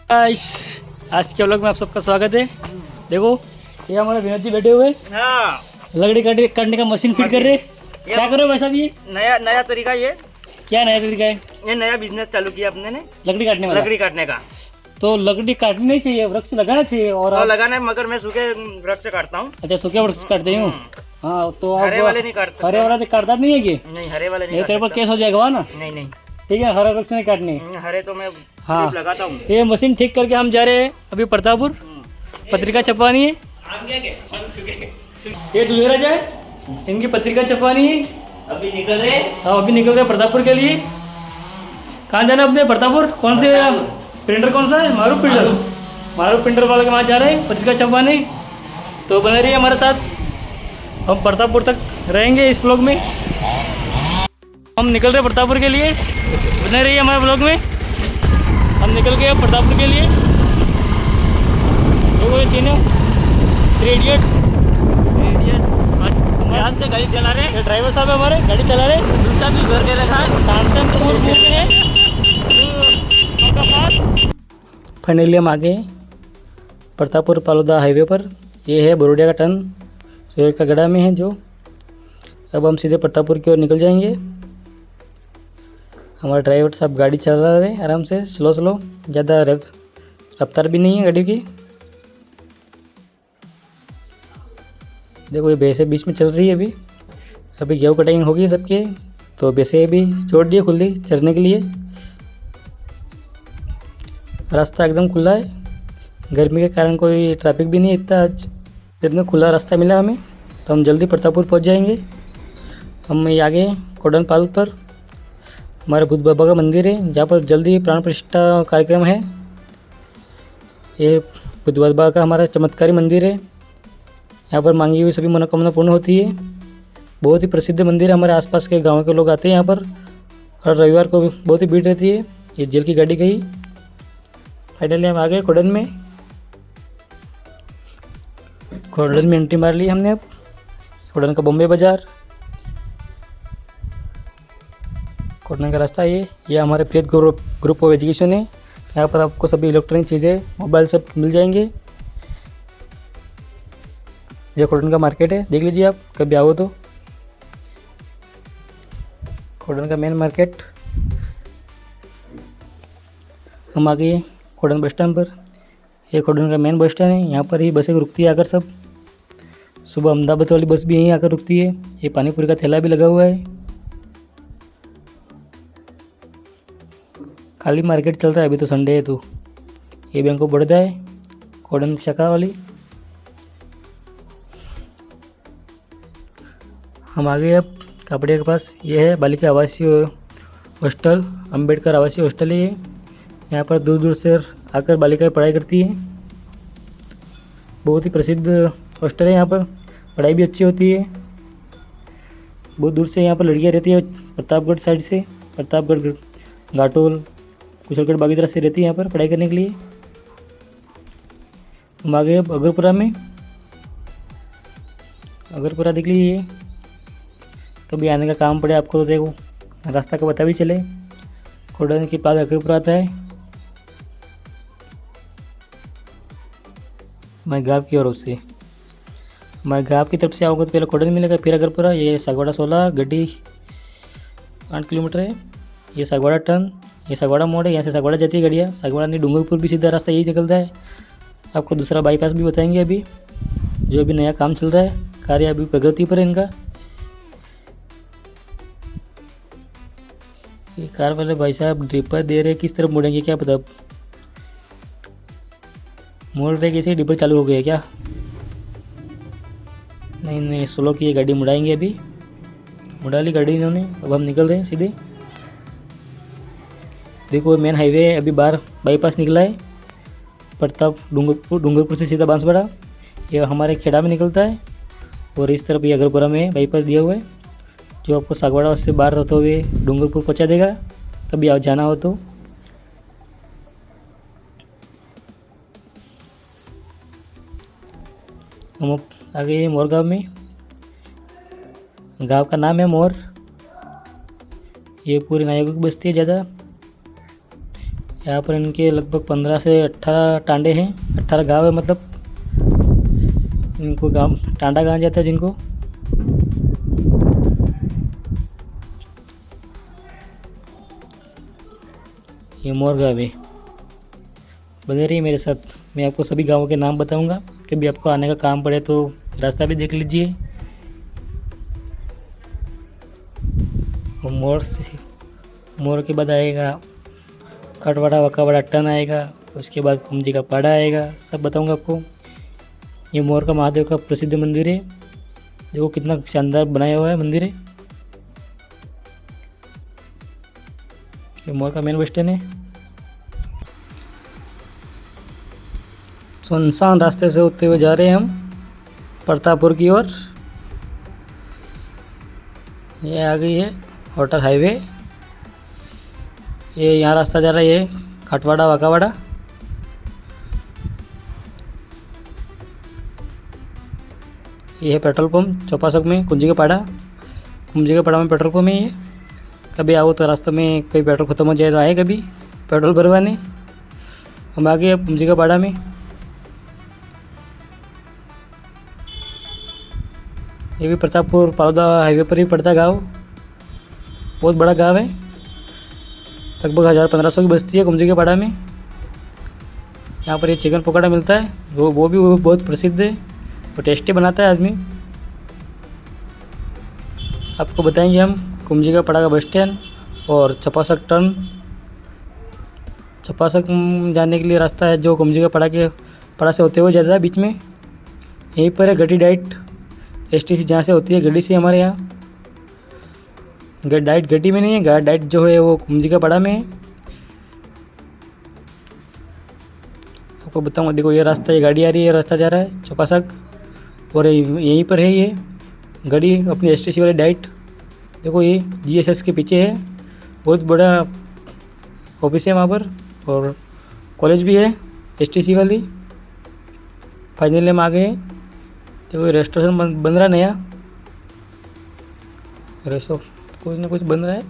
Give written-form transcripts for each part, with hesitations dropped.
Guys, आज के vlog में आप सबका स्वागत है। देखो ये हमारे विनोद जी बैठे हुए हाँ, लकड़ी काटने का मशीन फिट कर रहे हैं। क्या कर रहे हो भाई साहब? ये नया तरीका ये क्या नया तरीका है? ये नया बिजनेस चालू किया अपने ने लकड़ी काटने वाला। लकड़ी काटने का। तो लकड़ी काटनी नहीं चाहिए, वृक्ष लगाना चाहिए। और तो लगाना है, मगर मैं सूखे वृक्ष से काटता हूँ। अच्छा, सूखे वृक्ष काटते हूँ। हाँ, तो आप हरे वाले नहीं काट सकते। हरे वाला तो काटता नहीं है कि नहीं, हरे वाले नहीं ये काट तेरे पर सकता। केस हो जाएगा वहाँ ना। नहीं नहीं, ठीक है, हरा वृक्ष नहीं काटने। हरे तो मैं हाँ। सिर्फ लगाता हूँ। ये मशीन ठीक करके हम जा रहे हैं अभी प्रतापपुर, पत्रिका छपवानी है। ये दुलेराज है, इनकी पत्रिका छपवानी है। अभी निकल रहे प्रतापपुर के लिए। कहाँ जाना है अपने? प्रतापपुर। कौन से प्रिंटर कौन सा है? मारूफ प्रिंटर वाले के वहाँ जा रहे हैं पत्रिका छपवाने। तो बने रहिए हमारे साथ, हम प्रतापपुर तक रहेंगे इस व्लॉग में। हम निकल रहे प्रतापपुर के लिए, बने रहिए हमारे व्लॉग में। हम निकल गए प्रतापपुर के लिए। देखो ये तीनों थ्री इडियट्स ध्यान से गाड़ी चला रहे हैं। ड्राइवर साहब है हमारे, गाड़ी चला रहे हैं। दूसरा भी घर के रखा है, तानसेनपुर है पास। फाइनली हम आ गए प्रतापपुर पालोदा हाईवे पर। ये है बरोडिया का टर्न, सूर्य का गड़ा में है जो। अब हम सीधे प्रतापपुर की ओर निकल जाएंगे। हमारे ड्राइवर साहब गाड़ी चला रहे हैं आराम से, स्लो, ज़्यादा रफ्तार भी नहीं है गाड़ी की। देखो ये भैंसे बीच में चल रही है अभी गेहूँ कटाई होगी सबके, तो भैंसे भी छोड़ दिए खुली चरने के लिए। रास्ता एकदम खुला है, गर्मी के कारण कोई ट्रैफिक भी नहीं है इतना। आज इतना खुला रास्ता मिला हमें, तो हम जल्दी प्रतापपुर पहुंच जाएंगे। हम आगे कोडन पाल पर हमारे बुद्ध बाबा का मंदिर है, जहाँ पर जल्दी प्राण प्रतिष्ठा कार्यक्रम है। ये बुद्ध बाबा का हमारा चमत्कारी मंदिर है, यहाँ पर मांगी हुई सभी मनोकामना पूर्ण होती है। बहुत ही प्रसिद्ध मंदिर है, हमारे आसपास के गांव के लोग आते हैं यहाँ पर। हर रविवार को बहुत ही भीड़ रहती है। ये जेल की गाड़ी गई। फाइनली हम आ गए कोडन में। कोडन में एंट्री मार ली हमने। अब कोडन का बॉम्बे बाज़ार, कोडन का रास्ता ये हमारे प्रियत ग्रुप ऑफ एजुकेशन है। यहाँ पर आपको सभी इलेक्ट्रॉनिक चीज़ें, मोबाइल सब मिल जाएंगे। ये कोडन का मार्केट है, देख लीजिए आप कभी आओ तो। कोडन का मेन मार्केट। हम आ गए कोडन बस स्टैंड पर। ये कोडन का मेन बस स्टैंड है, यहाँ पर ही बसें रुकती है आकर सब। सुबह अहमदाबाद वाली बस भी यहीं आकर रुकती है। ये पानीपुरी का ठेला भी लगा हुआ है। खाली मार्केट चल रहा है, अभी तो संडे है। तो ये बैंक ऑफ बड़ौदा है, कोडन शाखा वाली। हम आ गए अब कापड़िया के पास। ये है बालिका आवासीय हॉस्टल, अंबेडकर आवासीय हॉस्टल है ये। यहाँ पर दूर दूर से आकर बालिकाएं पढ़ाई करती हैं। बहुत ही प्रसिद्ध हॉस्टल है, यहाँ पर पढ़ाई भी अच्छी होती है। बहुत दूर से यहाँ पर लड़कियाँ रहती है, प्रतापगढ़ साइड से, प्रतापगढ़, घाटोल, कुशलगढ़ बागीदरा से रहती है यहाँ पर पढ़ाई करने के लिए। हम आ गए अब अगरपुरा में। अगरपुरा देख लीजिए, कभी आने का काम पड़े आपको तो देखो रास्ता का पता भी चले। कोडन के पास अगरपुरा आता है। मैं गाँव की ओर से, मैं गाँव की तरफ से आऊँगा तो पहले कोडन मिलेगा, फिर अगरपुरा। ये सागवाड़ा 16 गड्डी 8 किलोमीटर है। ये सागवाड़ा टर्न, ये सागवाड़ा मोड़ है, यहाँ से सागवाड़ा जाती है गाड़ियाँ। सागवाड़ा नहीं, डूंगरपुर भी सीधा रास्ता यही निकलता है। आपको दूसरा बाईपास भी बताएंगे अभी, जो अभी नया काम चल रहा है, कार्य अभी प्रगति पर है इनका। ये कार वाले भाई साहब डिपर दे रहे, किस तरफ मुड़ेंगे क्या पता। मोड़ रहे कैसे, डिपर चालू हो गया क्या? नहीं, स्लो की ये गाड़ी मुड़ाएंगे अभी। मुड़ा ली गाड़ी इन्होंने। अब हम निकल रहे हैं सीधे। देखो मेन हाईवे अभी बाहर बाईपास निकला है, प्रताप डूंगरपुर से सीधा बांसवाड़ा। ये हमारे खेड़ा में निकलता है, और इस तरफ ये अगरपुरा में बाईपास दिया हुआ है, जो आपको सागवाड़ा से बाहर रहते हुए डूंगरपुर पहुंचा देगा, कभी आप जाना हो तो। हम आ गए मोर गाँव में। गांव का नाम है मोर। ये पूरी नायकों की बस्ती है ज़्यादा। यहाँ पर इनके लगभग 15 से 18 टांडे हैं, 18 गांव है, मतलब इनको गांव टांडा कहा जाता है जिनको। ये मोर गाँव है। बने रहिए मेरे साथ, मैं आपको सभी गांवों के नाम बताऊंगा। कभी आपको आने का काम पड़े तो रास्ता भी देख लीजिए। मोर के बाद आएगा खटवाड़ा वकावाड़ा टन आएगा, उसके बाद कुमजी का पाड़ा आएगा, सब बताऊंगा आपको। ये मोर का महादेव का प्रसिद्ध मंदिर है, देखो कितना शानदार बनाया हुआ है मंदिर है। ये मोर का मेन बस स्टैंड है। सुनसान रास्ते से होते हुए जा रहे हैं हम प्रतापपुर की ओर। ये आ गई है होटल हाईवे। ये यहाँ रास्ता जा रहा है, ये खटवाड़ा वकावाड़ा। ये है पेट्रोल पंप चौपासक में, कुंजी का पाड़ा में पेट्रोल पंप है ये। कभी आओ तो रास्ते में कभी पेट्रोल ख़त्म हो जाए तो आए कभी पेट्रोल भरवाने। हम आ गए अब कुंजी का पाड़ा में। ये भी प्रतापपुर पालौदा हाईवे पर ही पड़ता गांव, बहुत बड़ा गांव है। लगभग 1000-1500 की बस्ती है कुंजी के पाड़ा में। यहाँ पर ये चिकन पकौड़ा मिलता है, वो भी बहुत प्रसिद्ध है, वो टेस्टी बनाता है आदमी। आपको बताएंगे हम कुंजी का पाड़ा का बस स्टैंड और चपासक टर्न। चपासक जाने के लिए रास्ता है जो कुंजी का पाड़ा से होते हुए जाता है बीच में। यहीं पर है गड्डी डाइट STC जहाँ से होती है गड्डी से हमारे यहाँ। डाइट गड्डी में नहीं है, डाइट जो है वो कुंजी का पाड़ा में है। आपको बताऊँगा, देखो ये रास्ता, ये गाड़ी आ रही है, रास्ता जा रहा है चौपासक, और यहीं पर है ये गाड़ी अपनी STC वाली डाइट। देखो ये GSS के पीछे है, बहुत बड़ा ऑफिस है वहाँ पर, और कॉलेज भी है STC वाली। फाइनली हम आ गए। देखो ये रेस्टोरेंट बन रहा नया, कुछ ना कुछ बन रहा है।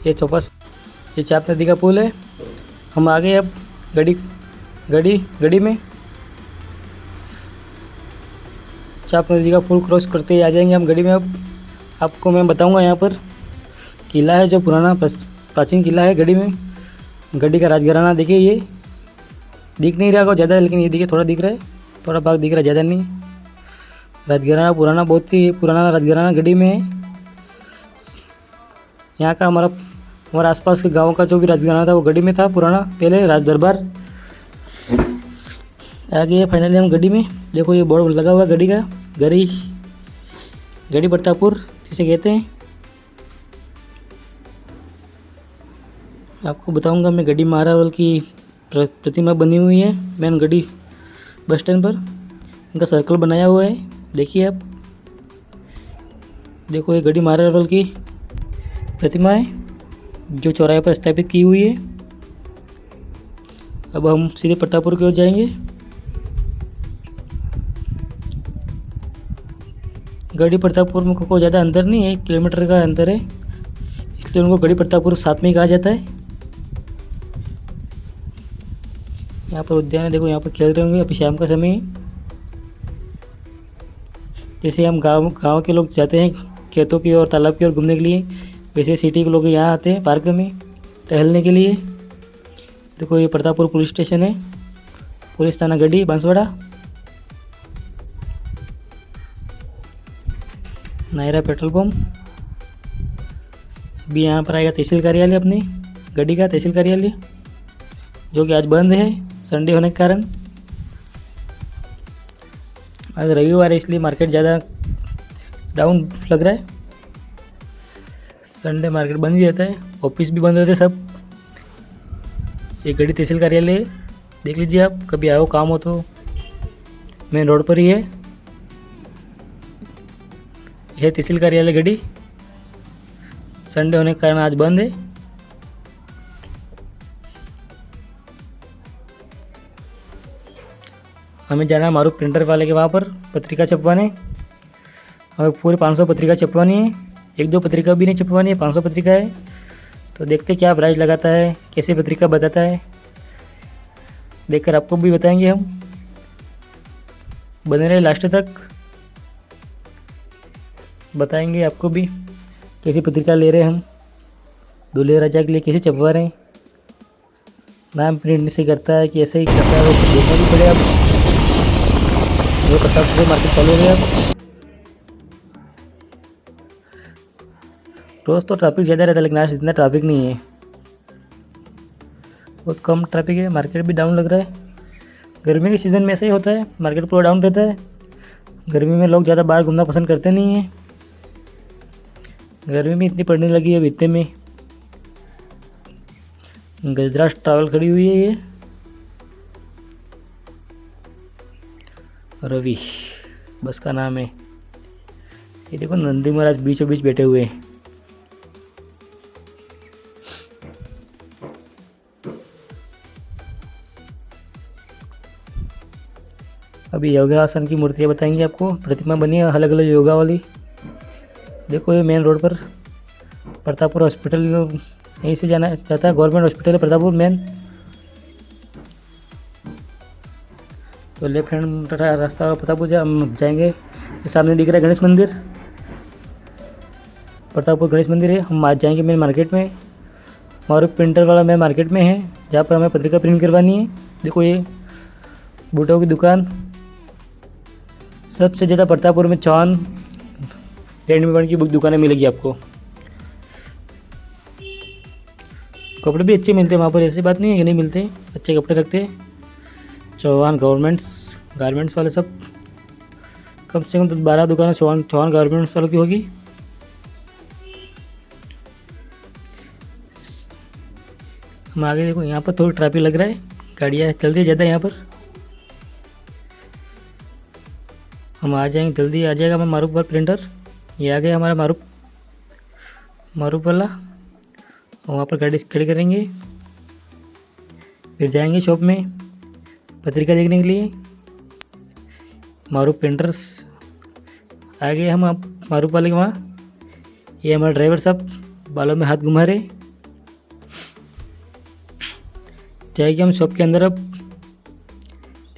ये चाप नदी का पुल है। हम आ गए अब गड़ी में। चाप नदी का पुल क्रॉस करते ही आ जाएंगे हम गड़ी में। अब आपको मैं बताऊंगा, यहाँ पर किला है जो पुराना प्राचीन किला है गड़ी में। गड़ी का राजघराना देखिए, ये दिख नहीं रहा को ज़्यादा, लेकिन ये देखिए थोड़ा दिख रहा है, थोड़ा भाग दिख रहा है, ज़्यादा नहीं। राजघराना पुराना, बहुत ही पुराना राजघराना गड़ी में है। यहाँ का हमारा आसपास के गाँव का जो भी राजघराना था वो गड़ी में था पुराना, पहले राज दरबार। आ गए फाइनली हम गड़ी में। देखो ये बोर्ड लगा हुआ है गड़ी का, गड़ी प्रतापपुर जिसे कहते हैं। आपको बताऊंगा मैं, गड़ी महारावल की प्रतिमा बनी हुई है मेन गड़ी बस स्टैंड पर। इनका सर्कल बनाया हुआ है, देखिए आप। देखो ये गड़ी महारावल की प्रतिमा है जो चौराहे पर स्थापित की हुई है। अब हम सीधे प्रतापपुर की ओर जाएंगे। गढ़ी प्रतापपुर में को ज़्यादा अंतर नहीं है, 1 किलोमीटर का अंतर है, इसलिए उनको गढ़ी प्रतापपुर साथ में ही कहा जाता है। यहाँ पर उद्यान है, देखो यहाँ पर खेल रहे होंगे, अभी शाम का समय है। जैसे हम गांव के लोग जाते हैं खेतों की और तालाब की ओर घूमने के लिए, वैसे सिटी के लोग यहाँ आते हैं पार्क में टहलने के लिए। देखो ये प्रतापपुर पुलिस स्टेशन है, पुलिस थाना Garhi Banswara. Nayara petrol pump. अभी यहाँ पर आएगा तहसील कार्यालय, अपनी गढ़ी का तहसील कार्यालय, जो कि आज बंद है संडे होने के कारण। आज रविवार है इसलिए मार्केट ज़्यादा डाउन लग रहा है। संडे मार्केट बंद ही रहता है, ऑफिस भी बंद रहते हैं सब। ये गढ़ी तहसील कार्यालय है, देख लीजिए आप, कभी आओ काम हो तो। मेन रोड पर ही है, यह तहसील कार्यालय गढ़ी। संडे होने के कारण आज बंद है। हमें जाना है मारूफ प्रिंटर वाले के वहाँ पर पत्रिका छपवाने। हमें पूरे 500 पत्रिका छपवानी है, 1-2 पत्रिका भी नहीं छपवानी है, 500 पत्रिका है। तो देखते क्या प्राइस लगाता है, कैसे पत्रिका बताता है, देखकर आपको भी बताएंगे हम। बने रहे लास्ट तक, बताएंगे आपको भी कैसी पत्रिका ले रहे हैं हम, दूल्हे राजा के लिए कैसे छपवा रहे हैं। नाम प्रिंट से करता है कि ऐसे ही करता है, वैसे देखना भी पड़े। अब ये प्रतापपुर मार्केट चालू हो गया। अब रोज़ तो ट्रैफिक ज़्यादा रहता है, लेकिन आज इतना ट्रैफिक नहीं है, बहुत कम ट्रैफिक है। मार्केट भी डाउन लग रहा है। गर्मी के सीज़न में ऐसा ही होता है, मार्केट पूरा डाउन रहता है। गर्मी में लोग ज़्यादा बाहर घूमना पसंद करते नहीं हैं। गर्मी भी इतनी पड़ने लगी है अब इतने में। गजराज ट्रैवल खड़ी हुई है ये, रवि बस का नाम है। ये देखो नंदी महाराज बीचों बीच बैठे हुए हैं। अभी योगासन की मूर्तियाँ बताएंगे आपको। प्रतिमा बनी है अलग अलग योगा वाली। देखो ये मेन रोड पर प्रतापपुर हॉस्पिटल, यहीं से जाना जाता है। गवर्नमेंट हॉस्पिटल है प्रतापपुर मेन। तो लेफ्ट हैंड रास्ता प्रतापपुर हम जाएंगे। ये सामने दिख रहा है गणेश मंदिर, प्रतापपुर गणेश मंदिर है। हम आज जाएंगे मेन मार्केट में। मारूफ प्रिंटर वाला मेन मार्केट में है, जहाँ पर हमें पत्रिका प्रिंट करवानी है। देखो ये बूटों की दुकान सबसे ज़्यादा प्रतापपुर में चौहान रेडीमेड की बुक दुकानें मिलेगी आपको। कपड़े भी अच्छे मिलते हैं वहाँ पर, ऐसी बात नहीं है कि नहीं मिलते, अच्छे कपड़े रखते हैं। चौहान गारमेंट्स वाले सब, कम से कम 10-12 दुकानें चौहान गारमेंट्स वालों की होगी। हम आगे देखो, यहाँ पर थोड़ी ट्रैफिक लग रहा है, गाड़ियाँ चल रही है ज़्यादा यहाँ पर। हम आ जाएंगे, जल्दी आ जाएगा हमारा मारूफ वाला प्रिंटर। ये आ गया हमारा मारूफ वाला। और वहाँ पर गाड़ी खड़ी करेंगे, फिर जाएंगे शॉप में पत्रिका देखने के लिए। मारूफ प्रिंटर्स आ गए हम मारूफ वाले के वहाँ। ये हमारा ड्राइवर साहब बालों में हाथ घुमा रहे। जाएंगे हम शॉप के अंदर। अब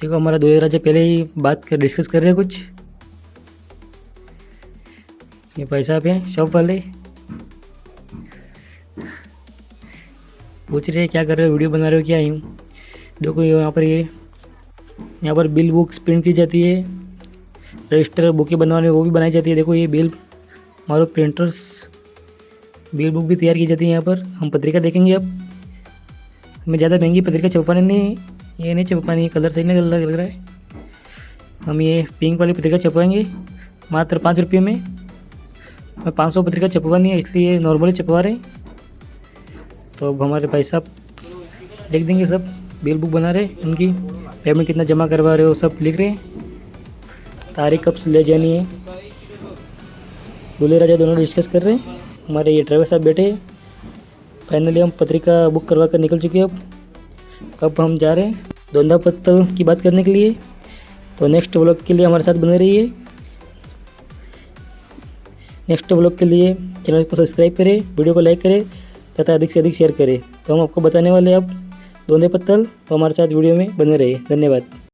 देखो हमारा दूल्हे राजा पहले ही डिस्कस कर रहे हैं कुछ। ये भाई साहब हैं शॉप वाले, पूछ रहे हैं क्या कर रहे हो, वीडियो बना रहे हो क्या यूँ। देखो यहाँ पर बिल बुक्स प्रिंट की जाती है, रजिस्टर बुकें बनवाने वो भी बनाई जाती है। देखो ये बिल मारूफ प्रिंटर्स बिल बुक भी तैयार की जाती है यहाँ पर। हम पत्रिका देखेंगे अब। हमें ज़्यादा महंगी पत्रिका छपवाने नहीं, ये नहीं छपवानी, कलर सही नहीं लग रहा है। हम ये पिंक वाली पत्रिका छपवाएंगे मात्र 5 रुपये में। हमें 500 पत्रिका छपवानी है, इसलिए नॉर्मली छपवा रहे हैं। तो अब हमारे भाई साहब लिख देंगे, सब बिल बुक बना रहे, उनकी पेमेंट कितना जमा करवा रहे हो सब लिख रहे हैं। तारीख कब से ले जानी है, दूल्हे राजा दोनों डिस्कस कर रहे हैं। हमारे ये ड्राइवर साहब बैठे हैं। फाइनली हम पत्रिका बुक करवा कर निकल चुके हैं। अब हम जा रहे हैं दोंदा पत्तल की बात करने के लिए। तो नेक्स्ट व्लॉग के लिए हमारे साथ बने रहिए। नेक्स्ट व्लॉग के लिए चैनल को सब्सक्राइब करें, वीडियो को लाइक करें तथा अधिक से अधिक शेयर करें। तो हम आपको बताने वाले अब दोंदे पत्तल, तो हमारे साथ वीडियो में बने रहिए। धन्यवाद।